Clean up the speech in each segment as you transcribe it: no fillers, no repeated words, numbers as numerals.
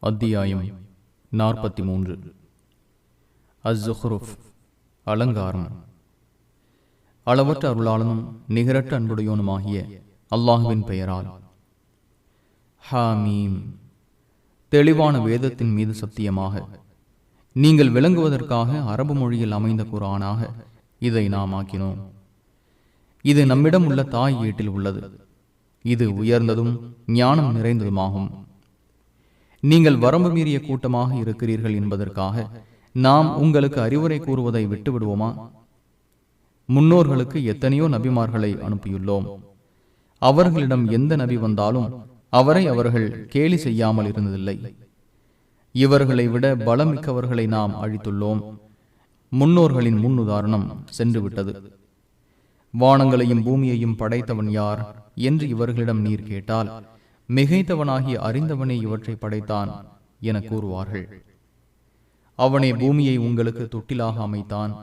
அத்தியாயம் 43. அஸ்-ஸுஹ்ருஃப், அலங்காரம். அளவற்ற அருளாளனும் நிகரற்ற அன்புடையோனுமாகிய அல்லாஹுவின் பெயரால். ஹாமீம். தெளிவான வேதத்தின் மீது சத்தியமாக, நீங்கள் விளங்குவதற்காக அரபு மொழியில் அமைந்த குர்ஆனாக இதை நாம் ஆக்கினோம். இது நம்மிடம் உள்ள தாய் ஏட்டில் உள்ளது. இது உயர்ந்ததும் ஞானம் நிறைந்ததுமாகும். நீங்கள் வரம்பு மீறிய கூட்டமாக இருக்கிறீர்கள் என்பதற்காக நாம் உங்களுக்கு அறிவுரை கூறுவதை விட்டுவிடுவோமா? முன்னோர்களுக்கு எத்தனையோ நபிமார்களை அனுப்பியுள்ளோம். அவர்களிடம் எந்த நபி வந்தாலும் அவரை அவர்கள் கேலி செய்யாமல் இருந்ததில்லை. இவர்களை விட பலமிக்கவர்களை நாம் அழித்துள்ளோம். முன்னோர்களின் முன்னுதாரணம் சென்றுவிட்டது. வானங்களையும் பூமியையும் படைத்தவன் யார் என்று இவர்களிடம் நீர் கேட்டால், மிகைத்தவனாகிய அறிந்தவனே இவற்றை படைத்தான் என கூறுவார்கள். அவனே பூமியை உங்களுக்கு தொட்டிலாக அமைத்தான்.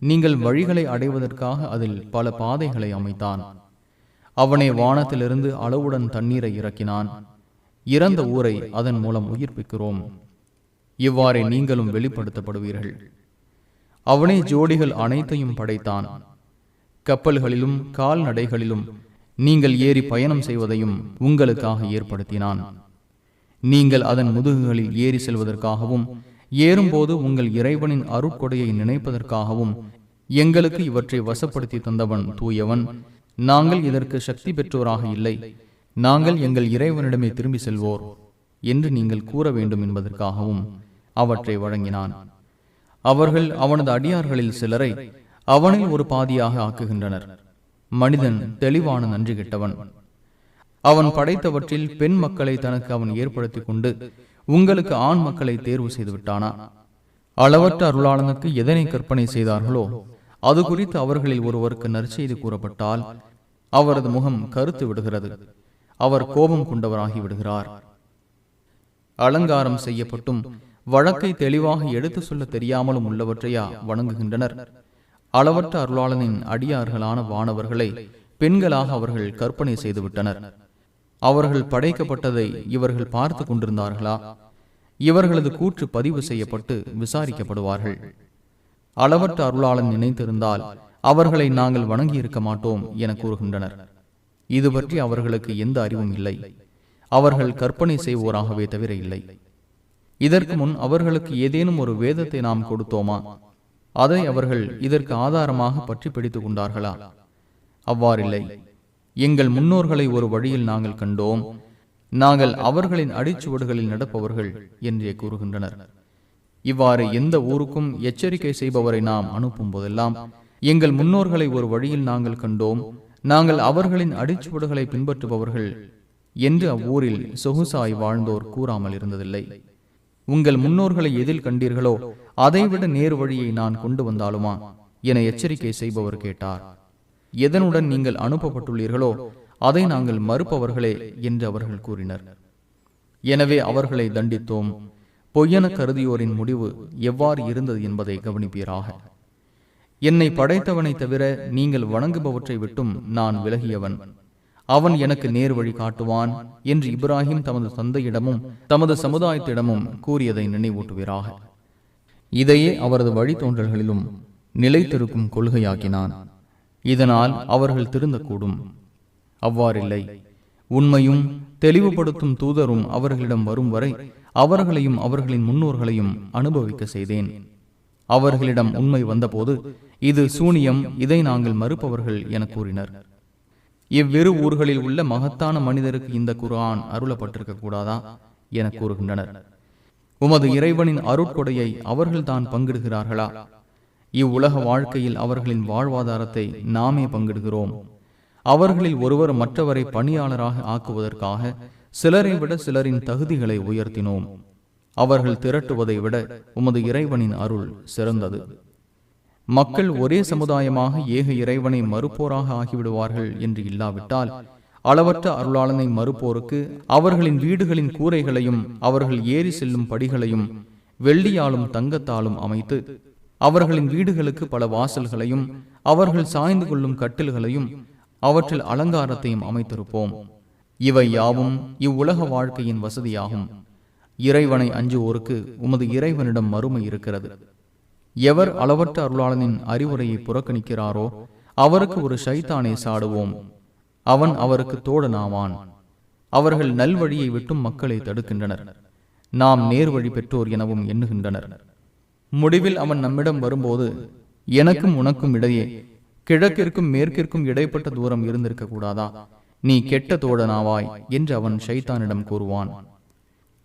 நீங்கள் வழிகளை அடைவதற்காக அதில் பல பாதைகளை அமைத்தான். அவனே வானத்திலிருந்து அளவுடன் தண்ணீரை இறக்கினான். இறந்த ஊரை அதன் மூலம் உயிர்ப்பிக்கிறோம். இவ்வாறே நீங்களும் வெளிப்படுத்தப்படுவீர்கள். அவனே ஜோடிகள் அனைத்தையும் படைத்தான். கப்பல்களிலும் கால்நடைகளிலும் நீங்கள் ஏறி பயணம் செய்வதையும் உங்களுக்காக ஏற்படுத்தினான். நீங்கள் அதன் முதுகுகளில் ஏறி செல்வதற்காகவும் ஏறும்போது உங்கள் இறைவனின் அருட்கொடையை நினைப்பதற்காகவும் எங்களுக்கு இவற்றை வசப்படுத்தி தந்தவன் தூயவன். நாங்கள் இதற்கு சக்தி பெற்றோராக இல்லை. நாங்கள் எங்கள் இறைவனிடமே திரும்பி செல்வோர் என்று நீங்கள் கூற வேண்டும் என்பதற்காகவும் அவற்றை வழங்கினான். அவர்கள் அவனது அடியார்களில் சிலரை அவனில் ஒரு பாதியாக ஆக்குகின்றனர். மனிதன் தெளிவான நன்றி கெட்டவன். அவன் படைத்தவற்றில் பெண் மக்களை தனக்கு அவன் ஏற்படுத்தி கொண்டு உங்களுக்கு ஆண் மக்களை தேர்வு செய்து விட்டானா? அளவற்ற அருளாளனுக்கு எதனை கற்பனை செய்தார்களோ அது குறித்து அவர்களில் ஒருவருக்கு நற்செய்தி கூறப்பட்டால் அவரது முகம் கருத்து விடுகிறது. அவர் கோபம் கொண்டவராகி விடுகிறார். அலங்காரம் செய்யப்பட்டும் வழக்கை தெளிவாக எடுத்து சொல்ல தெரியாமலும் உள்ளவற்றையா வணங்குகின்றனர்? அளவற்ற அருளாளனின் அடியார்களான வானவர்களை பெண்களாக அவர்கள் கற்பனை செய்துவிட்டனர். அவர்கள் படைக்கப்பட்டதை இவர்கள் பார்த்து கொண்டிருந்தார்களா? இவர்களது கூற்று பதிவு செய்யப்பட்டு விசாரிக்கப்படுவார்கள். அளவற்ற அருளாளன் நினைத்திருந்தால் அவர்களை நாங்கள் வணங்கி இருக்க மாட்டோம் என கூறுகின்றனர். இது பற்றி அவர்களுக்கு எந்த அறிவும் இல்லை. அவர்கள் கற்பனை செய்வோராகவே தவிர இல்லை. இதற்கு முன் அவர்களுக்கு ஏதேனும் ஒரு வேதத்தை நாம் கொடுத்தோமா? அதை அவர்கள் இதற்கு ஆதாரமாக பற்றி பிடித்துக் கொண்டார்களா? அவ்வாறில்லை. எங்கள் முன்னோர்களை ஒரு வழியில் நாங்கள் கண்டோம். நாங்கள் அவர்களின் அடிச்சுவடுகளில் நடப்பவர்கள் என்றே கூறுகின்றனர். இவ்வாறு எந்த ஊருக்கும் எச்சரிக்கை செய்பவரை நாம் அனுப்பும் போதெல்லாம், எங்கள் முன்னோர்களை ஒரு வழியில் நாங்கள் கண்டோம், நாங்கள் அவர்களின் அடிச்சுவடுகளை பின்பற்றுபவர்கள் என்று அவ்வூரில் சொகுசாய் வாழ்ந்தோர் கூறாமல் இருந்ததில்லை. உங்கள் முன்னோர்களை எதில் கண்டீர்களோ அதைவிட நேர் வழியை நான் கொண்டு வந்தாலுமா என எச்சரிக்கை செய்பவர் கேட்டார். எதனுடன் நீங்கள் அனுப்பப்பட்டுள்ளீர்களோ அதை நாங்கள் மறுப்பவர்களே என்று அவர்கள் கூறினர். எனவே அவர்களை தண்டித்தோம். பொய்யென கருதியோரின் முடிவு எவ்வாறு இருந்தது என்பதை கவனிப்பீராக. என்னை படைத்தவனை தவிர நீங்கள் வணங்குபவற்றை விட்டும் நான் விலகியவன். அவன் எனக்கு நேர் வழி காட்டுவான் என்று இப்ராஹிம் தமது தந்தையிடமும் தமது சமுதாயத்திடமும் கூறியதை நினைவூட்டுவீராக. இதையே அவரது வழித்தோன்றல்களிலும் நிலைத்திருக்கும் கொள்கையாக்கினான். இதனால் அவர்கள் திருந்தக்கூடும். அவ்வாறில்லை. உண்மையும் தெளிவுபடுத்தும் தூதரும் அவர்களிடம் வரும் வரை அவர்களையும் அவர்களின் முன்னோர்களையும் அனுபவிக்க செய்தேன். அவர்களிடம் உண்மை வந்தபோது இது சூனியம், இதை நாங்கள் மறுப்பவர்கள் என கூறினர். இவ்விரு ஊர்களில் உள்ள மகத்தான மனிதருக்கு இந்த குர்ஆன் அருளப்பட்டிருக்க கூடாதா என கூறுகின்றனர். உமது இறைவனின் அருட்கொடையை அவர்கள் தான் பங்கிடுகிறார்களா? இவ்வுலக வாழ்க்கையில் அவர்களின் வாழ்வாதாரத்தை நாமே பங்கிடுகிறோம். அவர்களில் ஒருவர் மற்றவரை பணியாளராக ஆக்குவதற்காக சிலரை விட சிலரின் தகுதிகளை உயர்த்தினோம். அவர்கள் திரட்டுவதை விட உமது இறைவனின் அருள் சிறந்தது. மக்கள் ஒரே சமுதாயமாக ஏக இறைவனை மறுப்போராக ஆகிவிடுவார்கள் என்று இல்லாவிட்டால், அளவற்ற அருளாளனை மறுப்போருக்கு அவர்களின் வீடுகளின் கூரைகளையும் அவர்கள் ஏறி செல்லும் படிகளையும் வெள்ளியாலும் தங்கத்தாலும் அமைத்து அவர்களின் வீடுகளுக்கு பல வாசல்களையும் அவர்கள் சாய்ந்து கொள்ளும் கட்டில்களையும் அவற்றில் அலங்காரத்தையும் அமைத்திருப்போம். இவை யாவும் இவ்வுலக வாழ்க்கையின் வசதியாகும். இறைவனை அஞ்சுவோருக்கு உமது இறைவனிடம் மறுமை இருக்கிறது. எவர் அளவற்ற அருளாளனின் அறிவுரையை புறக்கணிக்கிறாரோ அவருக்கு ஒரு ஷைத்தானை சாடுவோம், அவன் அவருக்கு தோழனாவான். அவர்கள் நல்வழியை விட்டும் மக்களை தடுக்கின்றனர், நாம் நேர்வழி பெற்றோர் எனவும் எண்ணுகின்றனர். முடிவில் அவன் நம்மிடம் வரும்போது, எனக்கும் உனக்கும் இடையே கிழக்கிற்கும் மேற்கிற்கும் இடைப்பட்ட தூரம் இருந்திருக்க கூடாதா, நீ கெட்ட தோழனாவாய் என்று அவன் ஷைத்தானிடம் கூறுவான்.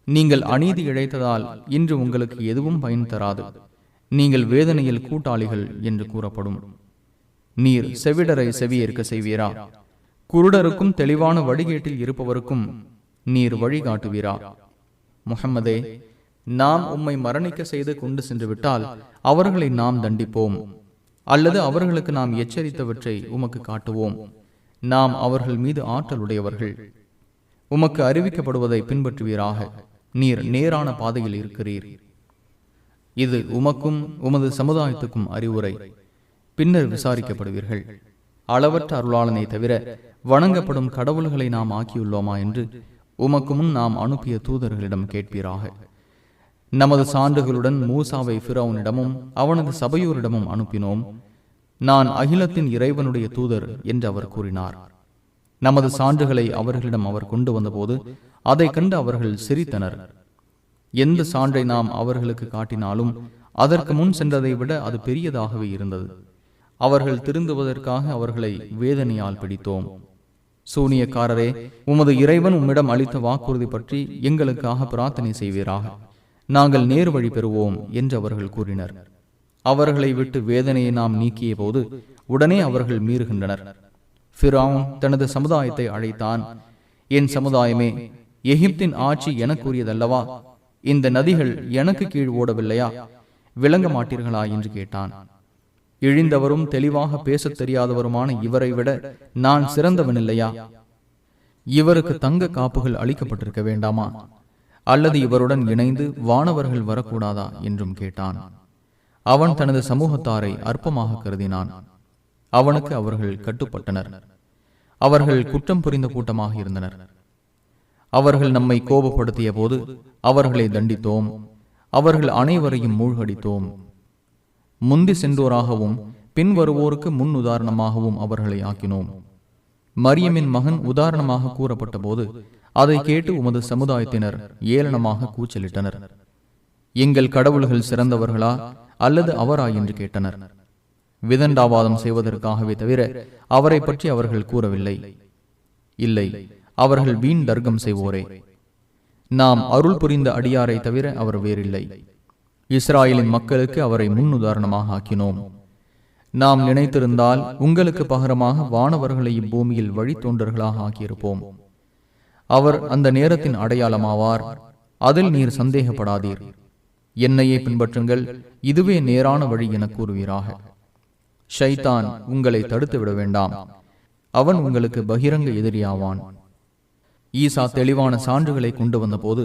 நீங்கள் அநீதி இழைத்ததால் இன்று உங்களுக்கு எதுவும் பயன் தராது, நீங்கள் வேதனையில் கூட்டாளிகள் என்று கூறப்படும். நீர் செவிடரை செவியேற்க செய்வீரா? குருடருக்கும் தெளிவான வழிகேட்டில் இருப்பவருக்கும் நீர் வழிகாட்டுவீரா? முஹம்மதே, நாம் உம்மை மரணிக்க செய்து கொண்டு சென்று விட்டால் அவர்களை நாம் தண்டிப்போம், அல்லது அவர்களுக்கு நாம் எச்சரித்தவற்றை உமக்கு காட்டுவோம். நாம் அவர்கள் மீது ஆற்றலுடையவர்கள். உமக்கு அறிவிக்கப்படுவதை பின்பற்றுவீராக, நீர் நேரான பாதையில் இருக்கிறீர். இது உமக்கும் உமது சமுதாயத்துக்கும் அறிவுரை, பின்னர் விசாரிக்கப்படுவீர்கள். அளவற்ற அருளாளனை தவிர வணங்கப்படும் கடவுள்களை நாம் ஆக்கியுள்ளோமா என்று உமக்கு முன் நாம் அனுப்பிய தூதர்களிடம் கேட்பீராக. நமது சான்றுகளுடன் மூசாவை ஃபிரௌனிடமும் அவனது சபையோரிடமும் அனுப்பினோம். நான் அகிலத்தின் இறைவனுடைய தூதர் என்று அவர் கூறினார். நமது சான்றுகளை அவர்களிடம் அவர் கொண்டு வந்தபோது அதை கண்டு அவர்கள் சிரித்தனர். எந்த சான்றை நாம் அவர்களுக்கு காட்டினாலும் அதற்கு முன் சென்றதை விட அது பெரியதாகவே இருந்தது. அவர்கள் திருந்துவதற்காக அவர்களை வேதனையால் பிடித்தோம். சூனியக்காரரே, உமது இறைவன் உம்மிடம் அளித்த வாக்குறுதி பற்றி எங்களுக்காக பிரார்த்தனை செய்வீராக, நாங்கள் நேர் வழி பெறுவோம் என்று அவர்கள் கூறினர். அவர்களை விட்டு வேதனையை நாம் நீக்கிய போது உடனே அவர்கள் மீறுகின்றனர். ஃபிரௌன் தனது சமுதாயத்தை அழைத்தான். என் சமுதாயமே, எகிப்தின் ஆட்சி எனக்குரியதல்லவா? இந்த நதிகள் எனக்கு கீழ் ஓடவில்லையா? விளங்க மாட்டீர்களா என்று கேட்டான். இழிந்தவரும் தெளிவாக பேசத் தெரியாதவருமான இவரை விட நான் சிறந்தவன் இல்லையா? இவருக்கு தங்க காப்புகள் அளிக்கப்பட்டிருக்க வேண்டாமா? அல்லது இவருடன் இணைந்து வானவர்கள் வரக்கூடாதா என்றும் கேட்டான். அவன் தனது சமூகத்தாரை அற்பமாக கருதினான். அவனுக்கு அவர்கள் கட்டுப்பட்டனர். அவர்கள் குற்றம் புரிந்த கூட்டமாக இருந்தனர். அவர்கள் நம்மை கோபப்படுத்திய போது அவர்களை தண்டித்தோம். அவர்கள் அனைவரையும் மூழ்கடித்தோம். முந்தி சென்றோராகவும் பின் வருவோருக்கு முன் உதாரணமாகவும் அவர்களை ஆக்கினோம். மரியமின் மகன் உதாரணமாக கூறப்பட்ட போது அதை கேட்டு உமது சமுதாயத்தினர் ஏளனமாக கூச்சலிட்டனர். எங்கள் கடவுள்கள் சிறந்தவர்களா அல்லது அவரா என்று கேட்டனர். விதண்டாவாதம் செய்வதற்காகவே தவிர அவரை பற்றி அவர்கள் கூறவில்லை. இல்லை, அவர்கள் வீண் தர்க்கம் செய்வோரே. நாம் அருள் புரிந்த அடியாரை தவிர அவர் வேறில்லை. இஸ்ராயலின் மக்களுக்கு அவரை முன் உதாரணமாக ஆக்கினோம். நாம் நினைத்திருந்தால் உங்களுக்கு பகரமாக வானவர்களை இப்பூமியில் வழித்தோன்றர்களாக ஆக்கியிருப்போம். அவர் அந்த நேரத்தின் அடையாளமாவார், அதில் நீர் சந்தேகப்படாதீர். என்னையே பின்பற்றுங்கள், இதுவே நேரான வழி என கூறுவீராக. ஷைத்தான் உங்களை தடுத்து விட வேண்டாம், அவன் உங்களுக்கு பகிரங்க எதிரியாவான். ஈசா தெளிவான சான்றுகளை கொண்டு வந்த போது,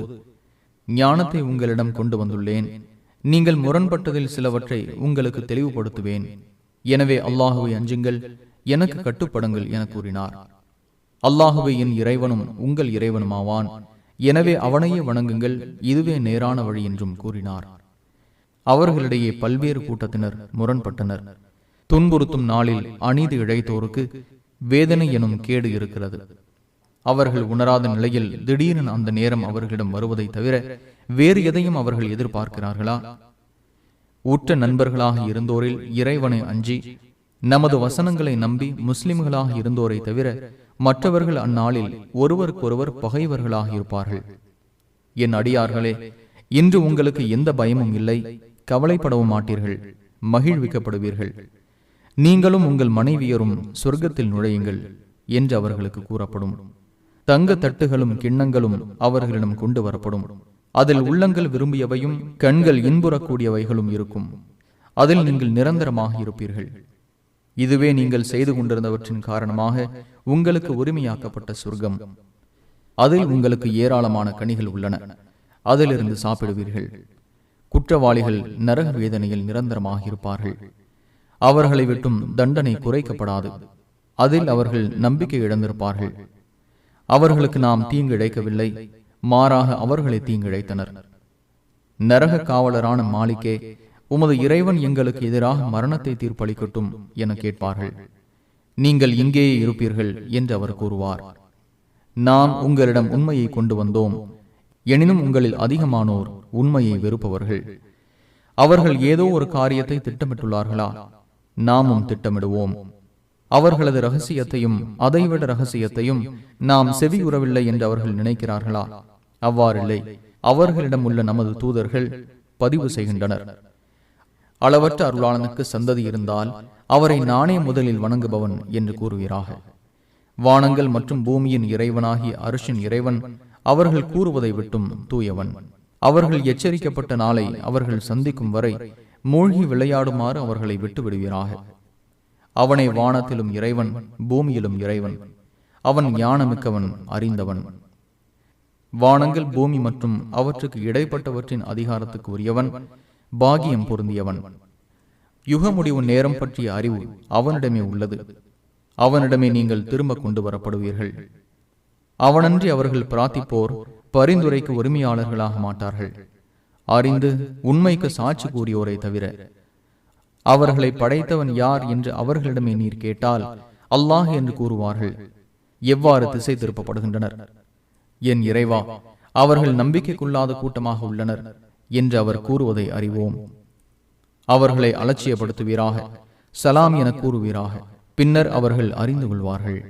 ஞானத்தை உங்களிடம் கொண்டு வந்துள்ளேன், நீங்கள் முரண்பட்டதில் சிலவற்றை உங்களுக்கு தெளிவுபடுத்துவேன். எனவே அல்லாஹுவை அஞ்சுங்கள், எனக்கு கட்டுப்படுங்கள் என கூறினார். அல்லாஹுவை என் இறைவனும் உங்கள் இறைவனுமாவான், எனவே அவனையே வணங்குங்கள், இதுவே நேரான வழி என்றும் கூறினார். அவர்களிடையே பல்வேறு கூட்டத்தினர் முரண்பட்டனர். துன்புறுத்தும் நாளில் அநீதி இழைத்தோருக்கு வேதனை எனும் கேடு இருக்கிறது. அவர்கள் உணராத நிலையில் திடீரென அந்த நேரம் அவர்களிடம் வருவதை தவிர வேறு எதையும் அவர்கள் எதிர்பார்க்கிறார்களா? உற்ற நண்பர்களாக இருந்தோரில் இறைவனை அஞ்சி நமது வசனங்களை நம்பி முஸ்லிம்களாக இருந்தோரை தவிர மற்றவர்கள் அந்நாளில் ஒருவருக்கொருவர் பகைவர்களாக இருப்பார்கள். என் அடியார்களே, இன்று உங்களுக்கு எந்த பயமும் இல்லை, கவலைப்படவும் மாட்டீர்கள், மகிழ்விக்கப்படுவீர்கள். நீங்களும் உங்கள் மனைவியரும் சொர்க்கத்தில் நுழையுங்கள் என்று அவர்களுக்கு கூறப்படும். தங்க தட்டுகளும் கிண்ணங்களும் அவர்களிடம் கொண்டு வரப்படும். அதில் உள்ளங்கள் விரும்பியவையும் கண்கள் இன்புறக்கூடியவைகளும் இருக்கும். அதில் நீங்கள் நிரந்தரமாக இருப்பீர்கள். இதுவே நீங்கள் செய்து கொண்டிருந்தவற்றின் காரணமாக உங்களுக்கு உரிமையாக்கப்பட்ட சொர்க்கம். அதில் உங்களுக்கு ஏராளமான கனிகள் உள்ளன, அதிலிருந்து சாப்பிடுவீர்கள். குற்றவாளிகள் நரக வேதனையில் நிரந்தரமாக இருப்பார்கள். அவர்களை விட்டும் தண்டனை குறைக்கப்படாது. அதில் அவர்கள் நம்பிக்கை இழந்திருப்பார்கள். அவர்களுக்கு நாம் தீங்கு இழைக்கவில்லை, மாறாக அவர்களை தீங்கிழைத்தனர். நரக காவலரான மாலிக்கே, உமது இறைவன் எங்களுக்கு எதிராக மரணத்தை தீர்ப்பளிக்கட்டும் என கேட்பார்கள். நீங்கள் இங்கேயே இருப்பீர்கள் என்று அவர் கூறுவார். நாம் உங்களிடம் உண்மையை கொண்டு வந்தோம், எனினும் உங்களில் அதிகமானோர் உண்மையை வெறுப்பவர்கள். அவர்கள் ஏதோ ஒரு காரியத்தை திட்டமிட்டுள்ளார்களா? நாமும் திட்டமிடுவோம். அவர்களது ரகசியத்தையும் அதைவிட ரகசியத்தையும் நாம் செவியுறவில்லை என்று அவர்கள் நினைக்கிறார்களா? அவ்வாறில்லை. அவர்களிடம் உள்ள நமது தூதர்கள் பதிவு செய்கின்றனர். அளவற்ற அருளாளனுக்கு சந்ததி இருந்தால் அவரை நானே முதலில் வணங்குபவன் என்று கூறுவீராக. வானங்கள் மற்றும் பூமியின் இறைவனாகிய அர்ஷின் இறைவன் அவர்கள் கூறுவதை விட்டும் தூயவன். அவர்கள் எச்சரிக்கப்பட்ட நாளை அவர்கள் சந்திக்கும் வரை மூழ்கி விளையாடுமாறு அவர்களை விட்டு விடுவீராக. அவனே வானத்திலும் இறைவன், பூமியிலும் இறைவன். அவன் ஞானமிக்கவன், அறிந்தவன். வானங்கள், பூமி மற்றும் அவற்றுக்கு இடைப்பட்டவற்றின் அதிகாரத்துக்கு உரியவன், பாகியம் பொருந்தியவன். யுக முடிவு நேரம் பற்றிய அறிவு அவனிடமே உள்ளது. அவனிடமே நீங்கள் திரும்ப கொண்டு வரப்படுவீர்கள். அவனன்றி அவர்கள் பிரார்த்திப்போர் பரிந்துரைக்கு உரிமையாளர்களாக மாட்டார்கள், அறிந்து உண்மைக்கு சாட்சி கூறியோரை தவிர. அவர்களை படைத்தவன் யார் என்று அவர்களிடமே நீர் கேட்டால் அல்லாஹ் என்று கூறுவார்கள். எவ்வாறு திசை திருப்பப்படுகின்றனர்! என் இறைவா, அவர்கள் நம்பிக்கைக்குள்ளாத கூட்டமாக உள்ளனர் என்று அவர் கூறுவதை அறிவோம். அவர்களை அலட்சியப்படுத்துவீராக, சலாம் என கூறுவீராக. பின்னர் அவர்கள் அறிந்து கொள்வார்கள்.